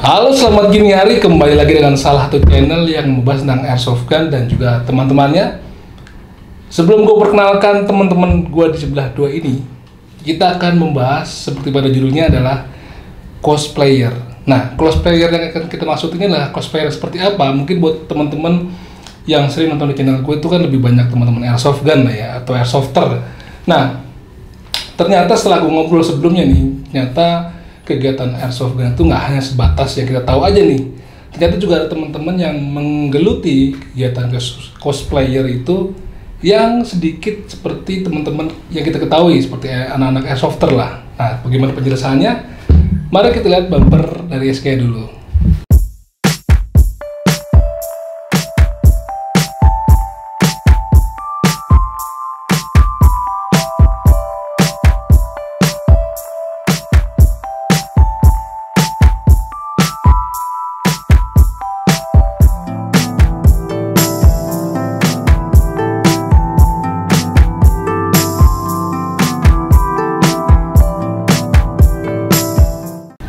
Halo, selamat gini hari, kembali lagi dengan salah satu channel yang membahas tentang airsoft gun dan juga teman-temannya. Sebelum gue perkenalkan teman-teman gue di sebelah dua ini, kita akan membahas seperti pada judulnya adalah cosplayer. Nah, cosplayer yang akan kita maksud ini adalah cosplayer seperti apa? Mungkin buat teman-teman yang sering nonton di channel gue itu kan lebih banyak teman-teman airsoft gun lah ya, atau airsofter. Nah, ternyata setelah gue ngobrol sebelumnya nih, ternyata kegiatan airsoft gun itu nggak hanya sebatas yang kita tahu aja nih. Ternyata juga ada teman-teman yang menggeluti kegiatan cosplayer itu yang sedikit seperti teman-teman yang kita ketahui seperti anak-anak airsofter lah. Nah, bagaimana penjelasannya? Mari kita lihat bumper dari SK dulu.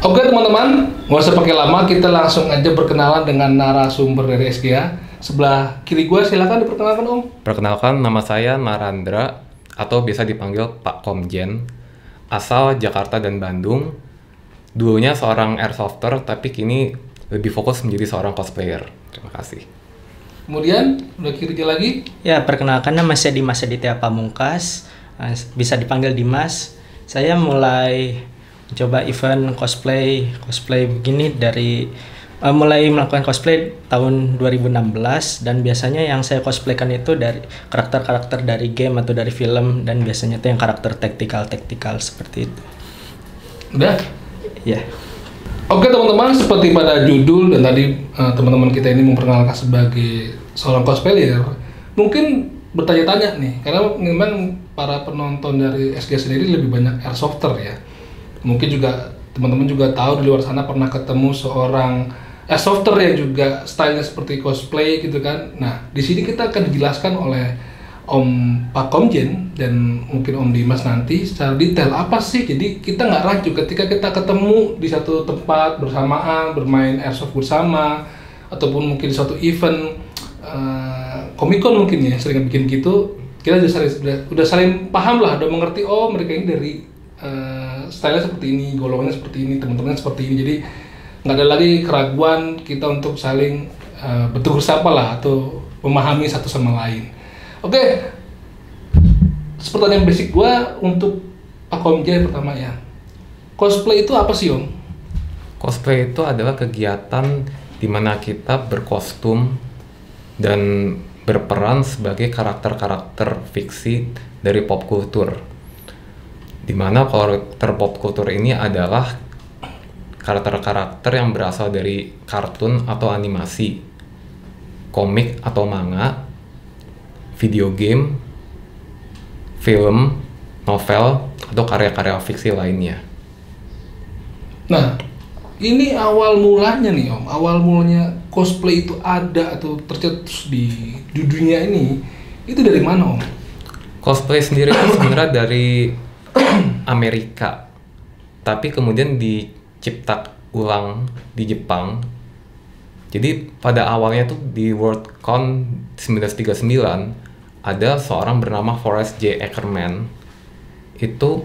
Oke teman-teman, nggak usah pakai lama, kita langsung aja berkenalan dengan narasumber dari SGA. Sebelah kiri gue, silakan diperkenalkan Om. Perkenalkan, nama saya Narandra atau biasa dipanggil Pak Komjen, asal Jakarta dan Bandung. Dulunya seorang airsofter, tapi kini lebih fokus menjadi seorang cosplayer. Terima kasih. Kemudian, sebelah kiri lagi. Ya, perkenalkan nama saya Dimas Aditya Pamungkas, bisa dipanggil Dimas. Saya mulai coba event cosplay begini dari mulai melakukan cosplay tahun 2016, dan biasanya yang saya cosplaykan itu dari karakter-karakter dari game atau dari film, dan biasanya itu yang karakter tactical seperti itu. Udah? Ya. Oke teman-teman, seperti pada judul dan tadi teman-teman kita ini memperkenalkan sebagai seorang cosplayer, mungkin bertanya-tanya nih, karena memang para penonton dari SG sendiri lebih banyak airsofter ya. Mungkin juga teman-teman juga tahu di luar sana pernah ketemu seorang airsofter yang juga stylenya seperti cosplay gitu kan. Nah, di sini kita akan dijelaskan oleh Om Pak Komjen dan mungkin Om Dimas nanti secara detail apa sih. Jadi kita nggak rancu ketika kita ketemu di satu tempat bersamaan bermain airsoft bersama, ataupun mungkin di suatu event Comic Con mungkin ya sering bikin gitu. Kita udah saling paham lah, udah mengerti oh mereka ini dari stylenya seperti ini, golongannya seperti ini, teman-temannya seperti ini. Jadi nggak ada lagi keraguan kita untuk saling bertegur sapa lah atau memahami satu sama lain. Oke, pertanyaan basic gua untuk Pak Komjen pertama ya. Cosplay itu apa sih Om? Cosplay itu adalah kegiatan di mana kita berkostum dan berperan sebagai karakter-karakter fiksi dari pop culture. Dimana karakter pop culture ini adalah karakter-karakter yang berasal dari kartun atau animasi, komik atau manga, video game, film, novel, atau karya-karya fiksi lainnya. Nah, ini awal mulanya nih Om, awal mulanya cosplay itu ada atau tercetus di dunia ini, itu dari mana Om? Cosplay sendiri itu sebenarnya dari Amerika, tapi kemudian dicipta ulang di Jepang. Jadi pada awalnya tuh di Worldcon 1939 ada seorang bernama Forrest J. Ackerman itu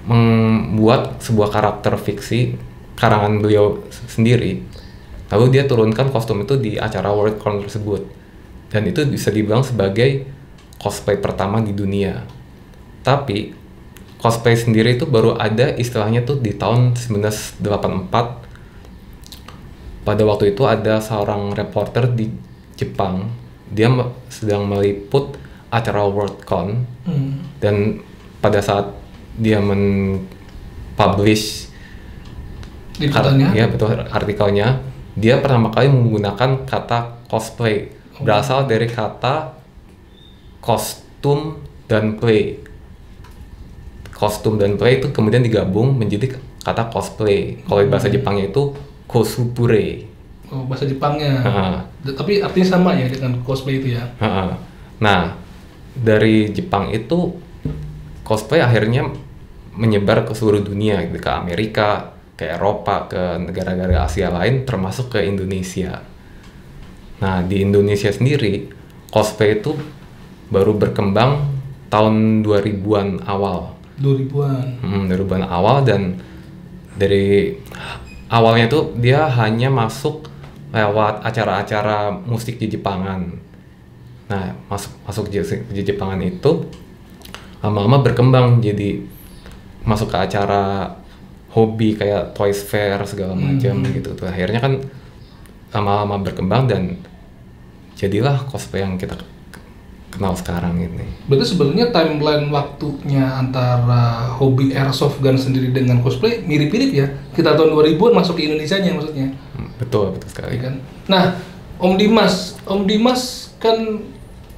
membuat sebuah karakter fiksi karangan beliau sendiri. Lalu dia turunkan kostum itu di acara Worldcon tersebut, dan itu bisa dibilang sebagai cosplay pertama di dunia. Tapi cosplay sendiri itu baru ada istilahnya tuh di tahun 1984. Pada waktu itu ada seorang reporter di Jepang, dia sedang meliput acara Worldcon, dan pada saat dia publish ya betul artikelnya, dia pertama kali menggunakan kata cosplay, berasal dari kata kostum dan play. Kostum dan play itu kemudian digabung menjadi kata cosplay. Kalau di bahasa Jepangnya itu cosplay. Oh, bahasa Jepangnya. Tapi artinya sama ya dengan cosplay itu ya. Nah, dari Jepang itu cosplay akhirnya menyebar ke seluruh dunia, gitu, ke Amerika, ke Eropa, ke negara-negara Asia lain, termasuk ke Indonesia. Nah, di Indonesia sendiri, cosplay itu baru berkembang tahun 2000-an awal. 2000-an. 2000-an awal, dan dari awalnya tuh dia hanya masuk lewat acara-acara musik di Jepangan. Nah, masuk di Jepangan itu lama-lama berkembang jadi masuk ke acara hobi kayak Toys Fair segala macam gitu tuh. Akhirnya kan lama-lama berkembang dan jadilah cosplay yang kita kenal sekarang ini. Berarti sebenarnya timeline waktunya antara hobi airsoft gun sendiri dengan cosplay mirip-mirip ya. Kita tahun 2000-an masuk ke Indonesianya maksudnya. Betul sekali. Kan? Nah, Om Dimas kan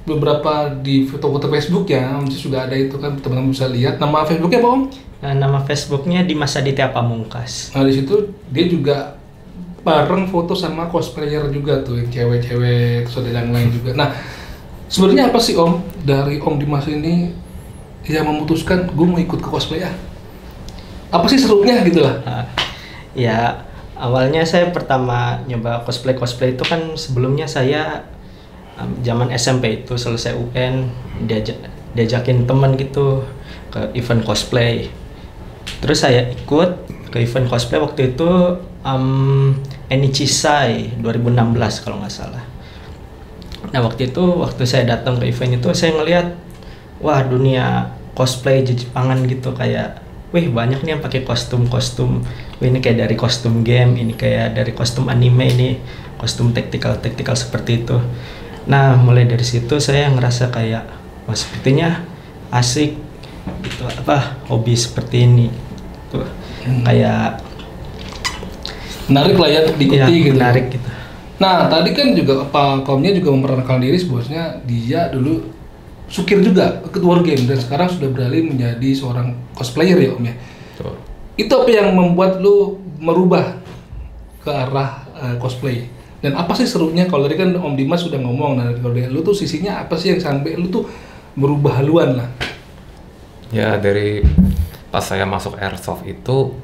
beberapa di foto-foto Facebook ya, Om Dimas juga ada itu kan, teman-teman bisa lihat. Nama Facebooknya apa Om? Nah, nama Facebooknya Dimas Aditya Pamungkas. Nah di situ dia juga bareng foto sama cosplayer juga tuh, yang cewek-cewek, terus ada yang lain juga. Nah, sebenarnya apa sih Om dari Om Dimas ini yang memutuskan gue mau ikut ke cosplay ya? Apa sih serunya gitu lah? Ya, awalnya saya pertama nyoba cosplay itu kan sebelumnya saya zaman SMP itu selesai UN diajakin teman gitu ke event cosplay. Terus saya ikut ke event cosplay waktu itu Enichisai 2016 kalau nggak salah. Nah waktu saya datang ke event itu saya ngelihat wah dunia cosplay Jepangan gitu, kayak wih banyak nih yang pakai kostum. Wih, ini kayak dari kostum game, ini kayak dari kostum anime, ini kostum tactical seperti itu. Nah mulai dari situ saya ngerasa kayak wah sepertinya asik gitu, hobi seperti ini tuh kayak menarik lah ya untuk diikuti ya, gitu. Menarik gitu. Nah tadi kan juga Pak Komnya juga memperkenalkan diri sebetulnya dia dulu sukir juga ikut wargame dan sekarang sudah beralih menjadi seorang cosplayer ya Om ya. Betul. Itu apa yang membuat lu merubah ke arah cosplay? Dan apa sih serunya? Kalau tadi kan Om Dimas sudah ngomong, nah kalau dari lu tuh sisinya apa sih yang sampai lu tuh berubah haluan lah? Ya dari pas saya masuk airsoft itu,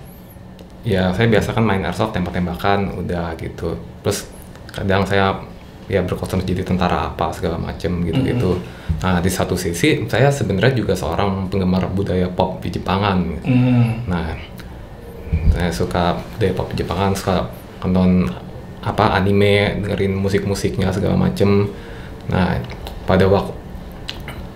ya saya biasa kan main airsoft tembak-tembakan udah gitu. Terus kadang saya ya berkostum jadi tentara apa segala macem gitu-gitu. Nah di satu sisi saya sebenarnya juga seorang penggemar budaya pop di Jepangan. Nah saya suka budaya pop di Jepangan, suka nonton anime, dengerin musik-musiknya segala macem. Nah pada waktu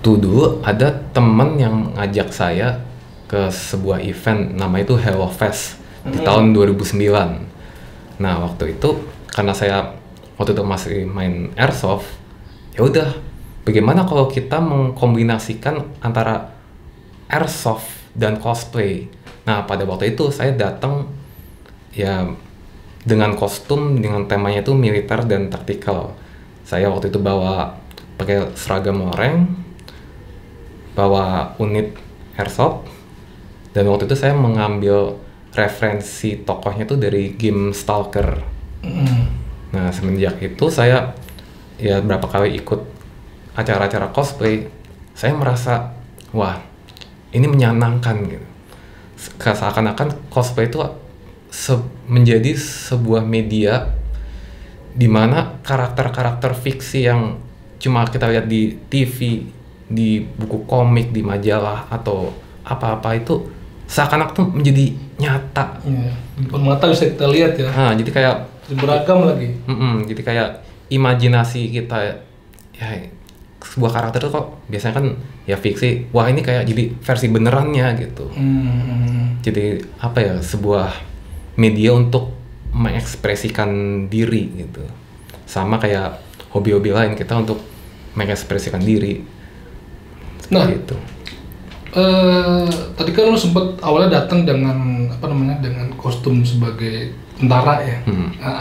dulu ada teman yang ngajak saya ke sebuah event namanya itu Hello Fest di tahun 2009. Nah waktu itu karena saya waktu itu masih main airsoft, ya udah bagaimana kalau kita mengkombinasikan antara airsoft dan cosplay. Nah pada waktu itu saya datang ya dengan kostum dengan temanya itu militer dan taktikal. Saya waktu itu pakai seragam oranye, bawa unit airsoft, dan waktu itu saya mengambil referensi tokohnya itu dari game Stalker. Nah semenjak itu saya ya berapa kali ikut acara-acara cosplay, saya merasa wah ini menyenangkan gitu. Seakan-akan cosplay itu menjadi sebuah media di mana karakter-karakter fiksi yang cuma kita lihat di TV, di buku komik, di majalah atau apa-apa itu seakan-akan tuh menjadi nyata. Iya, di depan mata bisa kita lihat ya. Nah, jadi kayak beragam lagi. Jadi kayak imajinasi kita ya sebuah karakter itu kok biasanya kan ya fiksi. Wah, ini kayak jadi versi benerannya gitu. Jadi apa ya, sebuah media untuk mengekspresikan diri gitu. Sama kayak hobi-hobi lain kita untuk mengekspresikan diri. Nah, gitu. Tadi kan lu sempat awalnya datang dengan dengan kostum sebagai tentara ya,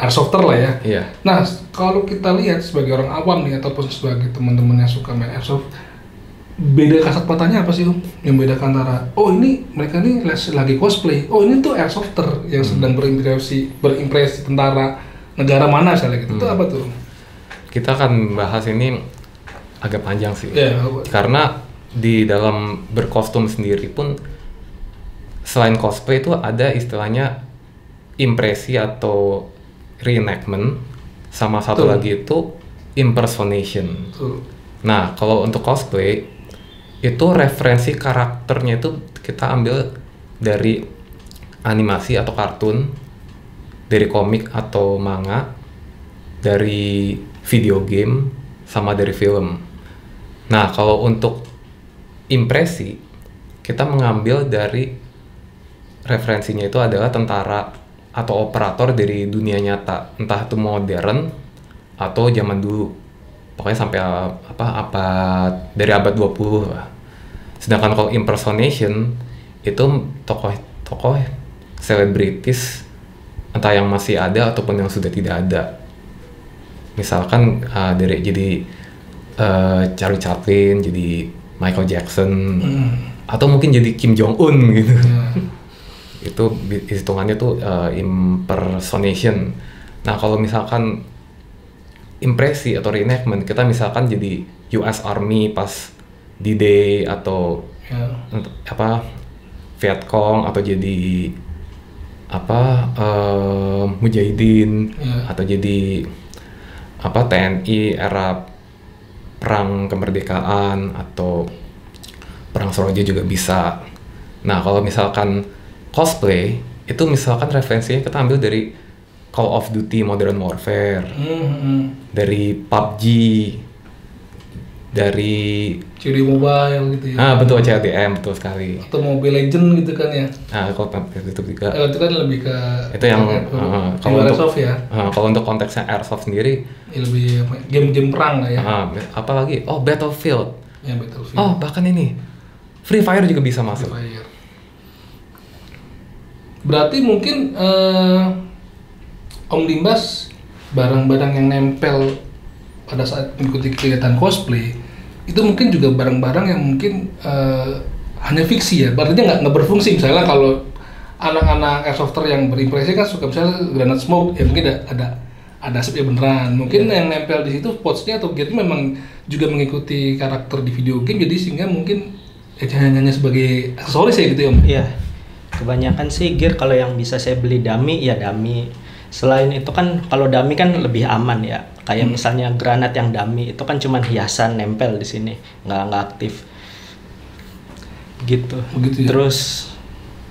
airsofter lah ya. Iya. Nah, kalau kita lihat sebagai orang awam nih ataupun sebagai teman-teman yang suka main airsoft, beda kasat matanya apa sih Om? Yang bedakan antara ini mereka nih lagi cosplay, ini tuh airsofter yang sedang berimpresi tentara negara mana misalnya gitu. Itu apa tuh? Kita akan bahas ini agak panjang sih. Karena di dalam berkostum sendiri pun selain cosplay itu ada istilahnya impresi atau reenactment, sama satu Betul. lagi itu impersonation. Betul. Nah, kalau untuk cosplay itu referensi karakternya itu kita ambil dari animasi atau kartun, dari komik atau manga, dari video game, sama dari film. Nah, kalau untuk impresi, kita mengambil dari referensinya itu adalah tentara atau operator dari dunia nyata, entah itu modern atau zaman dulu. Pokoknya sampai apa dari abad 20 lah. Sedangkan kalau impersonation itu tokoh selebritis, entah yang masih ada ataupun yang sudah tidak ada. Misalkan dari jadi Charlie Chaplin, jadi Michael Jackson, atau mungkin jadi Kim Jong Un gitu. Itu hitungannya tuh impersonation. Nah, kalau misalkan impresi atau reenactment, kita misalkan jadi US Army pas D-Day atau Vietcong, atau jadi Mujahidin, atau jadi TNI era perang kemerdekaan atau perang Soroja juga bisa. Nah, kalau misalkan cosplay itu misalkan referensinya kita ambil dari Call of Duty Modern Warfare, dari PUBG, dari COD Mobile gitu ya. betul, CODM, betul sekali. Atau Mobile Legend gitu kan ya. Nah, kalau itu juga Itu kan lebih ke itu yang kalau airsoft ya. Kalau untuk konteksnya airsoft sendiri Ya lebih game-game perang lah ya. apalagi Battlefield. Ya Battlefield. Bahkan ini Free Fire juga bisa masuk. Free Fire. Berarti mungkin Om Dimas, barang-barang yang nempel pada saat mengikuti kegiatan cosplay itu mungkin juga barang-barang yang mungkin hanya fiksi ya, berarti nggak berfungsi. Misalnya kalau anak-anak airsofter yang berimpresi kan suka misalnya granat smoke, ya mungkin ada asapnya beneran. Mungkin yang nempel di situ potsnya atau gear memang juga mengikuti karakter di video game, jadi sehingga mungkin hanya sebagai aksesoris ya gitu ya Om? Iya, kebanyakan sih gear kalau yang bisa saya beli dummy ya dummy. Selain itu kan kalau dummy kan lebih aman ya. Kayak misalnya granat yang dummy itu kan cuma hiasan nempel di sini, nggak aktif. Gitu. Begitu ya? Terus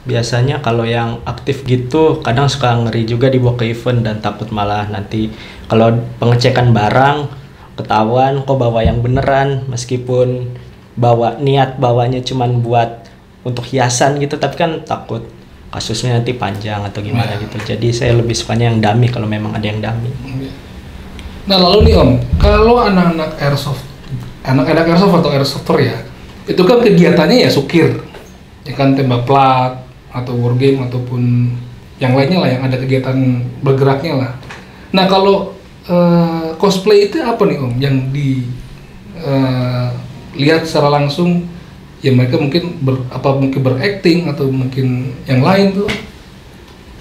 biasanya kalau yang aktif gitu kadang suka ngeri juga dibawa ke event dan takut malah nanti kalau pengecekan barang ketahuan kok bawa yang beneran meskipun niat bawanya cuman buat untuk hiasan gitu, tapi kan takut kasusnya nanti panjang atau gimana gitu. Jadi saya lebih sukanya yang dummy kalau memang ada yang dummy. Nah lalu nih Om, kalau anak-anak airsoft atau airsofter ya, itu kan kegiatannya ya sukir, ya kan tembak plat atau wargame ataupun yang lainnya lah yang ada kegiatan bergeraknya lah. Nah kalau cosplay itu apa nih Om yang lihat secara langsung ya, mereka mungkin mungkin berakting atau mungkin yang lain tuh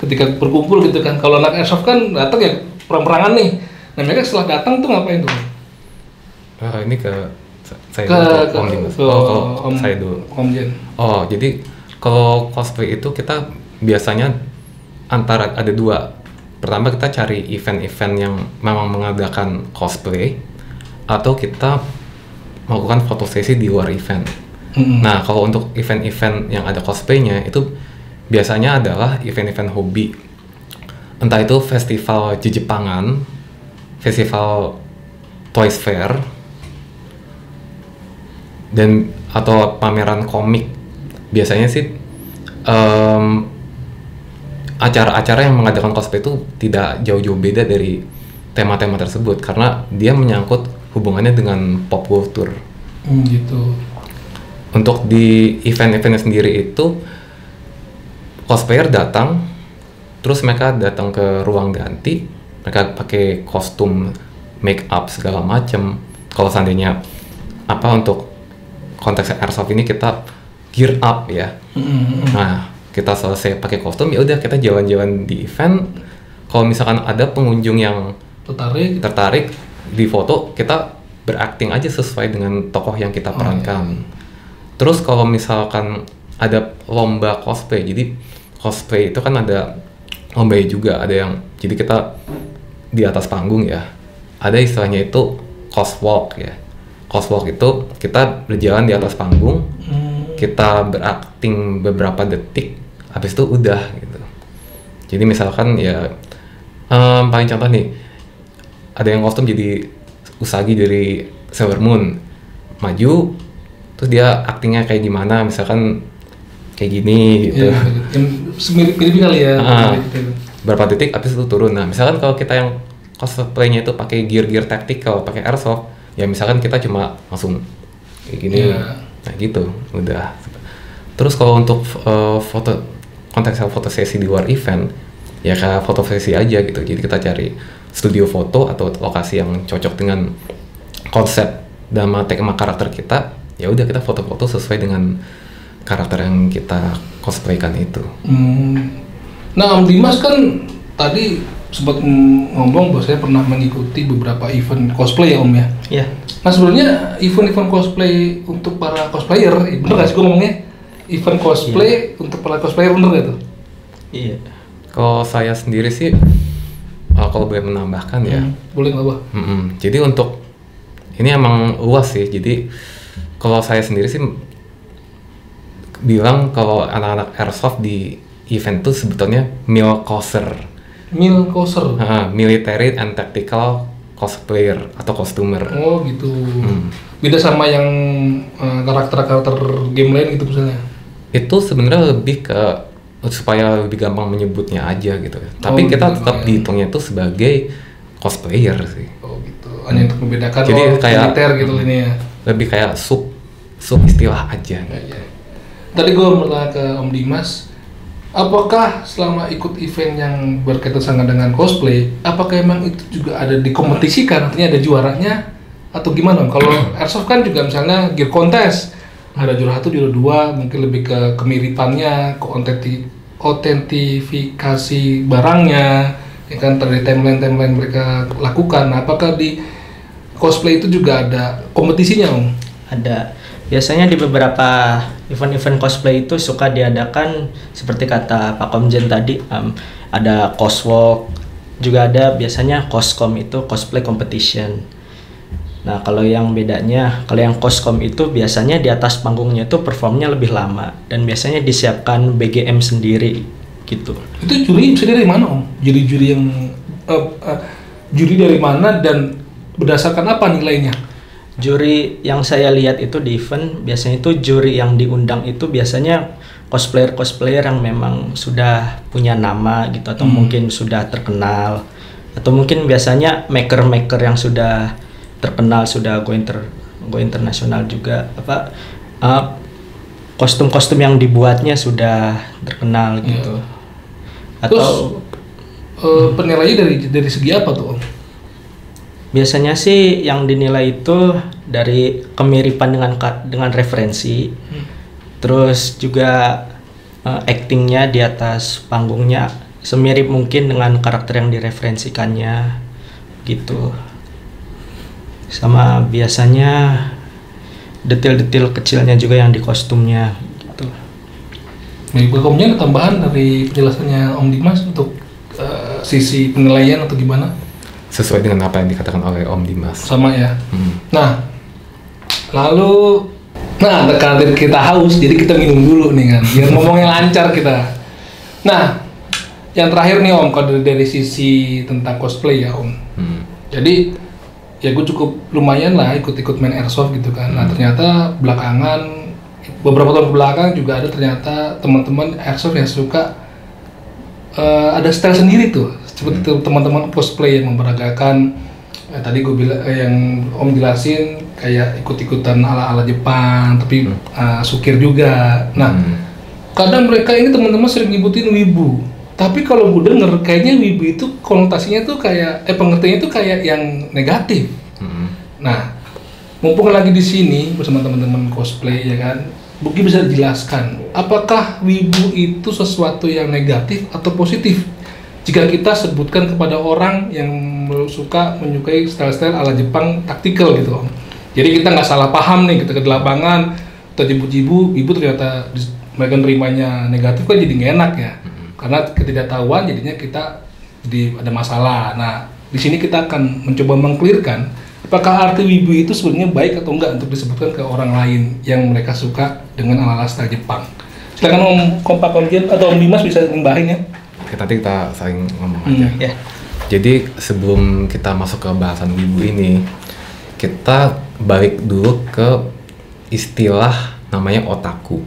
ketika berkumpul gitu kan. Kalau anak airsoft kan datang ya perang-perangan nih, nah mereka setelah datang tuh ngapain tuh? Ini ke saya dulu, Om Dimas. Om saya dulu. Om Jen. Jadi kalau cosplay itu kita biasanya antara ada dua. Pertama kita cari event-event yang memang mengadakan cosplay, atau kita melakukan foto sesi di luar event. Nah, kalau untuk event-event yang ada cosplaynya itu biasanya adalah event-event hobi. Entah itu festival Jepangan, festival Toys Fair, dan atau pameran komik. Biasanya sih acara-acara yang mengadakan cosplay itu tidak jauh-jauh beda dari tema-tema tersebut karena dia menyangkut hubungannya dengan pop culture. Gitu. Untuk di event-eventnya sendiri itu cosplayer datang, terus mereka datang ke ruang ganti, mereka pakai kostum, make up segala macam. Kalau seandainya untuk konteks airsoft ini kita gear up ya. Nah, kita selesai pakai kostum ya udah kita jalan-jalan di event. Kalau misalkan ada pengunjung yang tertarik di foto, kita berakting aja sesuai dengan tokoh yang kita perankan. Terus kalau misalkan ada lomba cosplay, jadi cosplay itu kan ada lomba juga, ada yang jadi kita di atas panggung ya, ada istilahnya itu crosswalk ya. Crosswalk itu kita berjalan di atas panggung, kita berakting beberapa detik, habis itu udah gitu. Jadi misalkan ya paling contoh nih, ada yang kostum jadi Usagi dari Sailor Moon, maju terus dia aktingnya kayak gimana, misalkan kayak gini gitu. Ya, mirip kali ya. Berapa detik habis itu turun. Nah misalkan kalau kita yang cosplaynya itu pakai gear tactical, pakai airsoft, ya misalkan kita cuma langsung kayak gini, nah gitu udah. Terus kalau untuk konteksnya foto sesi di luar event, ya kayak foto sesi aja gitu. Jadi kita cari studio foto atau lokasi yang cocok dengan konsep dan tema karakter kita, ya udah kita foto-foto sesuai dengan karakter yang kita cosplaykan itu. Nah, Om Dimas kan tadi sempat ngomong bahwa saya pernah mengikuti beberapa event cosplay ya Om ya? Iya. Nah sebenarnya event-event cosplay untuk para cosplayer, bener gak sih gue ngomongnya? Event cosplay untuk para cosplayer bener gak tuh? Iya. Kalau saya sendiri sih, kalau boleh menambahkan ya. Boleh nggak Bah? Jadi untuk ini emang luas sih. Jadi kalau saya sendiri sih bilang kalau anak-anak airsoft di event itu sebetulnya milcoser. Milcoser? Military and Tactical Cosplayer atau costumer. Oh gitu. Beda sama yang karakter-karakter game lain gitu misalnya? Itu sebenarnya lebih ke supaya lebih gampang menyebutnya aja gitu. Tapi kita tetap dihitungnya itu sebagai cosplayer sih. Oh gitu. Hanya untuk membedakan jadi kayak militer gitu ini ya. Lebih kayak sub istilah aja. Ya. Tadi gue bertanya ke Om Dimas, apakah selama ikut event yang berkaitan sangat dengan cosplay, apakah emang itu juga ada dikompetisikan, artinya ada juaranya atau gimana? Kalau airsoft kan juga misalnya gear contest, ada juara 1, juara 2, mungkin lebih ke kemiripannya, ke autentifikasi barangnya, ya kan, dari timeline mereka lakukan. Nah, apakah di cosplay itu juga ada kompetisinya Om? Ada. Biasanya di beberapa event-event cosplay itu suka diadakan seperti kata Pak Komjen tadi, ada coswalk, juga ada biasanya coscom itu cosplay competition. Nah kalau yang bedanya, kalau yang coscom itu biasanya di atas panggungnya itu performnya lebih lama dan biasanya disiapkan BGM sendiri gitu. Itu juri bisa dari mana Om? Juri-juri yang juri dari mana dan berdasarkan apa nilainya? Juri yang saya lihat itu di event biasanya itu juri yang diundang itu biasanya cosplayer yang memang sudah punya nama gitu atau mungkin sudah terkenal atau mungkin biasanya maker yang sudah terkenal, sudah go internasional juga, kostum-kostum yang dibuatnya sudah terkenal gitu. Atau penilaiannya dari segi apa tuh Om? Biasanya sih yang dinilai itu dari kemiripan dengan referensi, terus juga actingnya di atas panggungnya semirip mungkin dengan karakter yang direferensikannya gitu. Sama biasanya detail-detail kecilnya juga yang di kostumnya gitu. Baik, Komnya ada tambahan dari penjelasannya Om Dimas untuk sisi penilaian atau gimana? Sesuai dengan apa yang dikatakan oleh Om Dimas. Sama ya. Nah, lalu, karena kita haus, jadi kita minum dulu nih kan, biar ngomongnya lancar kita. Nah, yang terakhir nih Om, kalau dari sisi tentang cosplay ya Om. Jadi, ya gue cukup lumayan lah ikut main airsoft gitu kan. Nah ternyata beberapa tahun belakang juga ada ternyata teman-teman airsoft yang suka ada style sendiri tuh. Seperti teman-teman cosplay yang memperagakan tadi gue bilang yang Om jelasin kayak ikut-ikutan ala-ala Jepang tapi sukir juga. Nah kadang mereka ini teman-teman sering nyebutin wibu, tapi kalau gue denger kayaknya wibu itu konotasinya tuh kayak pengertiannya tuh kayak yang negatif. Nah mumpung lagi di sini bersama teman-teman cosplay ya kan, Buki bisa dijelaskan apakah wibu itu sesuatu yang negatif atau positif jika kita sebutkan kepada orang yang menyukai style-style ala Jepang taktikal gitu Om. Jadi kita nggak salah paham nih, kita ke lapangan, kita jibu-jibu, ibu ternyata mereka nerimanya negatif kan jadi nggak enak ya. karena ketidaktahuan jadinya kita jadi ada masalah. Nah, di sini kita akan mencoba mengklirkan apakah arti wibu itu sebenarnya baik atau enggak untuk disebutkan ke orang lain yang mereka suka dengan ala-ala style Jepang. Silakan Om Kompak Komjen atau Om Dimas bisa nimbahin ya. Oke, nanti kita saling ngomong aja. Ya. Jadi sebelum kita masuk ke bahasan wibu ini, kita balik dulu ke istilah namanya otaku.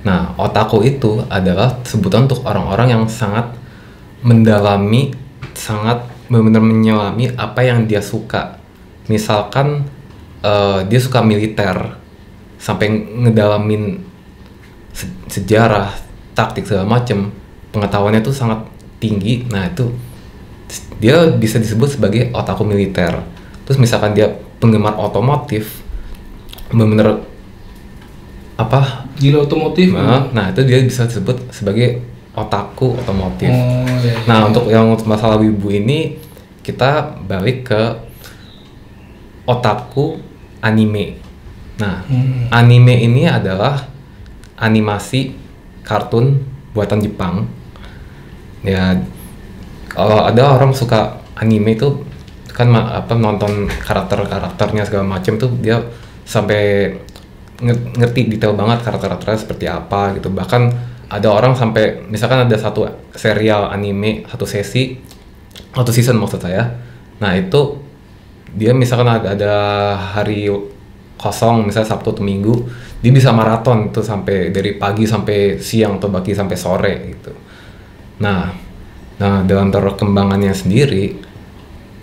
Nah, otaku itu adalah sebutan untuk orang-orang yang sangat mendalami, sangat benar-benar menyelami apa yang dia suka. Misalkan dia suka militer, sampai ngedalamin sejarah, taktik segala macem, pengetahuannya tuh sangat tinggi. Nah, itu dia bisa disebut sebagai otaku militer. Terus misalkan dia penggemar otomotif, benar-benar apa? Gila otomotif. Nah, itu dia bisa disebut sebagai otaku otomotif. Iya. Nah, untuk masalah wibu ini kita balik ke otaku anime. Nah, anime ini adalah animasi kartun buatan Jepang. Ya, kalau ada orang suka anime itu kan nonton karakternya segala macam tuh dia sampai ngerti detail banget karakternya seperti apa gitu. Bahkan ada orang sampai misalkan ada satu serial anime, satu season maksud saya. Nah, itu dia misalkan ada hari kosong misalnya Sabtu atau Minggu, dia bisa maraton tuh sampai dari pagi sampai siang atau bahkan sampai sore gitu. Nah dalam perkembangannya sendiri,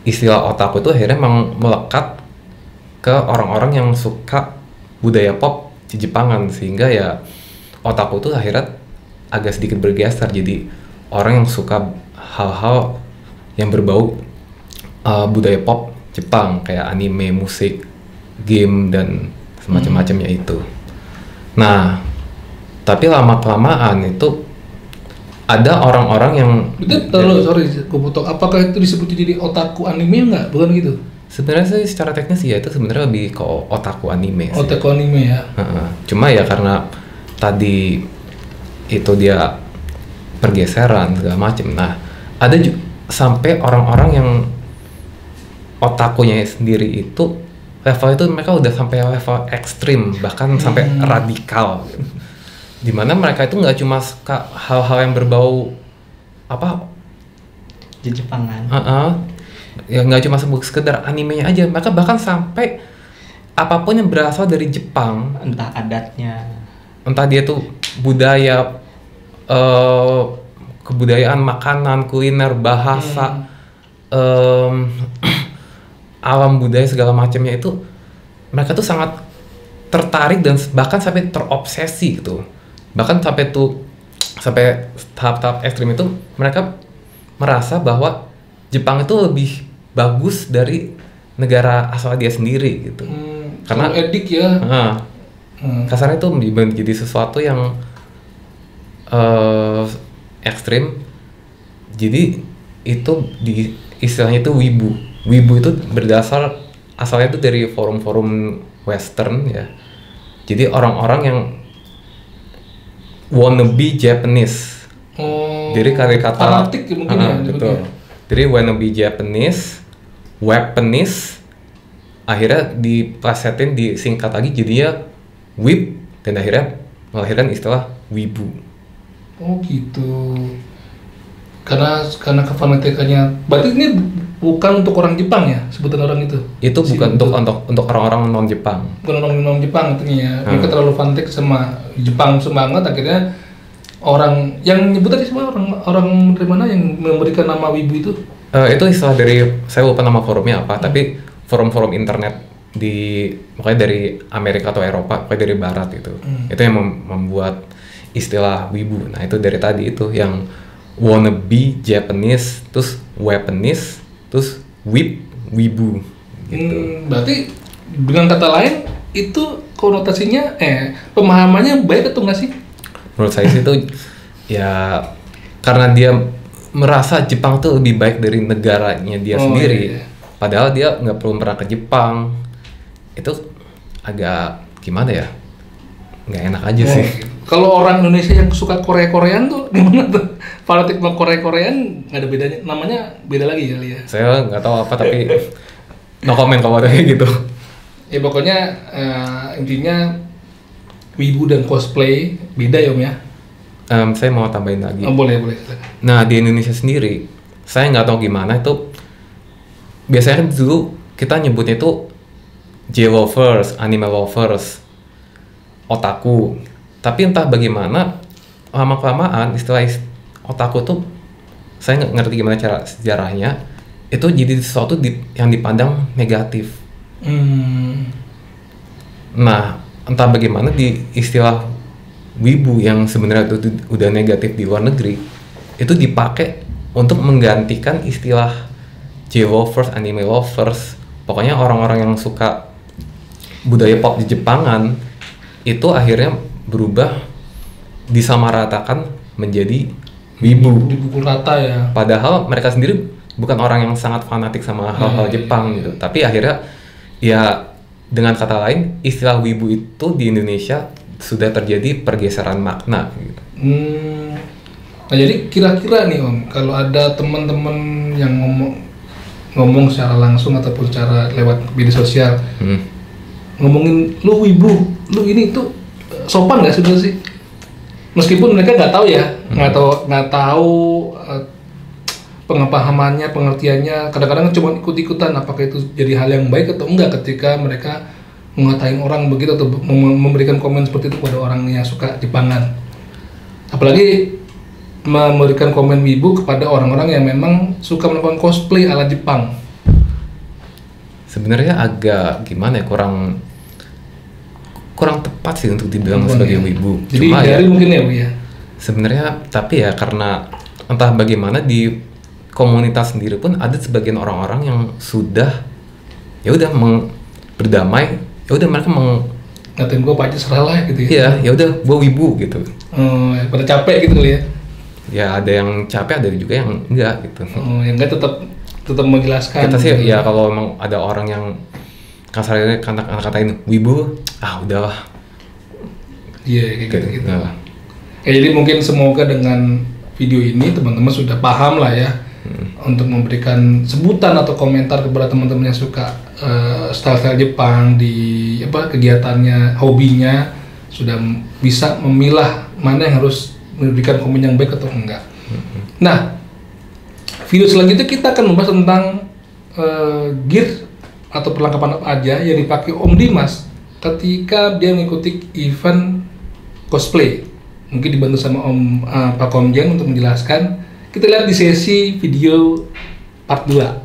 istilah otaku itu akhirnya memang melekat ke orang-orang yang suka budaya pop di Jepangan, sehingga ya otaku itu akhirnya agak sedikit bergeser jadi orang yang suka hal-hal yang berbau budaya pop Jepang kayak anime, musik, game dan semacam-macamnya itu. Nah, tapi lama-kelamaan itu ada orang-orang yang sorry, gue potong. Apakah itu disebut jadi otaku anime enggak? Bukan gitu. Sebenarnya sih secara teknis ya itu sebenarnya lebih ke otaku anime sih. Otaku anime ya. Cuma ya karena tadi itu dia pergeseran segala macam. Nah, ada sampai orang-orang yang otakunya sendiri itu level itu mereka udah sampai level ekstrim, bahkan sampai radikal gitu. Dimana mereka itu nggak cuma suka hal-hal yang berbau apa Di Jepangan. Ya nggak cuma sekedar animenya aja, mereka bahkan sampai apapun yang berasal dari Jepang, Entah adatnya. entah dia tuh budaya, kebudayaan, makanan, kuliner, bahasa, alam budaya segala macamnya itu mereka tuh sangat tertarik dan bahkan sampai terobsesi gitu. Bahkan sampai tahap-tahap ekstrim itu mereka merasa bahwa Jepang itu lebih bagus dari negara asal dia sendiri gitu. Karena edik ya. Kasarnya itu menjadi sesuatu yang ekstrim. Jadi itu istilahnya itu wibu. Wibu itu berdasar asalnya itu dari forum-forum western ya. Jadi orang-orang yang wannabe Japanese. Jadi kata fanatik ya mungkin ya. Betul. Jadi wannabe Japanese, weaponist, akhirnya diplesetin, disingkat lagi jadinya wib, dan akhirnya melahirkan istilah wibu. Oh gitu. Karena kefanatikannya. Berarti ini bukan untuk orang Jepang ya, sebutan orang itu? Itu bukan untuk orang-orang non Jepang. Bukan orang non Jepang artinya ya. Mereka terlalu fanatik sama Jepang banget, akhirnya orang yang nyebut tadi semua orang dari mana yang memberikan nama wibu itu? Itu istilah dari, saya lupa nama forumnya apa, tapi forum-forum internet pokoknya dari Amerika atau Eropa, pokoknya dari Barat itu. Itu yang membuat istilah wibu. Nah, itu dari tadi itu yang wannabe Japanese, terus weaponist, terus wibu gitu. Berarti dengan kata lain itu konotasinya pemahamannya baik atau enggak sih? Menurut saya sih itu ya karena dia merasa Jepang tuh lebih baik dari negaranya dia sendiri. Iya. Padahal dia nggak perlu pernah ke Jepang. Itu agak gimana ya? Nggak enak aja sih. Kalau orang Indonesia yang suka Korea-Koreaan tuh gimana tuh? Fanatik sama Korea-Koreaan nggak ada bedanya, namanya beda lagi kali ya. Saya nggak tahu apa tapi no comment kalau ada kayak gitu. Ya pokoknya intinya wibu dan cosplay beda ya Om ya. Saya mau tambahin lagi. Oh, boleh. Nah di Indonesia sendiri, saya nggak tahu gimana itu. Biasanya dulu kita nyebutnya itu J-lovers, anime lovers, otaku. Tapi entah bagaimana lama-kelamaan istilah otaku tuh saya nggak ngerti gimana cara sejarahnya itu jadi sesuatu yang dipandang negatif. Nah entah bagaimana di istilah wibu yang sebenarnya itu udah negatif di luar negeri itu dipakai untuk menggantikan istilah J-lovers, anime lovers, pokoknya orang-orang yang suka budaya pop di Jepangan itu akhirnya berubah disamaratakan menjadi wibu. Dipukul rata ya. Padahal mereka sendiri bukan orang yang sangat fanatik sama hal-hal Jepang gitu. Tapi akhirnya ya dengan kata lain istilah wibu itu di Indonesia sudah terjadi pergeseran makna gitu. Nah jadi kira-kira nih Om, kalau ada teman-teman yang ngomong secara langsung ataupun secara lewat media sosial ngomongin lu wibu, lu ini tuh sopan nggak sih? Meskipun mereka nggak tahu ya, nggak tahu pengepahamannya, pengertiannya, kadang-kadang cuma ikut-ikutan. Apakah itu jadi hal yang baik atau enggak ketika mereka mengatain orang begitu atau memberikan komen seperti itu pada orang yang suka Jepangan? Apalagi memberikan komen wibu kepada orang-orang yang memang suka melakukan cosplay ala Jepang. Sebenarnya agak gimana ya, kurang tepat sih untuk dibilang sebagai wibu. Jadi cuma dari ya, mungkin ya Bu ya. Sebenarnya tapi ya karena entah bagaimana di komunitas sendiri pun ada sebagian orang-orang yang sudah ya udah berdamai, ya udah mereka ngatain gue apa aja serah lah gitu ya. Iya, ya udah gue wibu gitu. Pada capek gitu kali ya. Ya ada yang capek, ada juga yang enggak gitu. Yang enggak tetap menjelaskan. Kita sih ya kalau emang ada orang yang kasarnya kata-katain wibu, udahlah. Iya kayak gitu. Nah. Jadi mungkin semoga dengan video ini teman-teman sudah paham lah ya untuk memberikan sebutan atau komentar kepada teman-teman yang suka style-style Jepang di kegiatannya, hobinya, sudah bisa memilah mana yang harus memberikan komen yang baik atau enggak. Nah, video selanjutnya kita akan membahas tentang gear atau perlengkapan apa aja yang dipakai Om Dimas ketika dia mengikuti event cosplay. Mungkin dibantu sama Pak Komjen untuk menjelaskan. Kita lihat di sesi video part 2.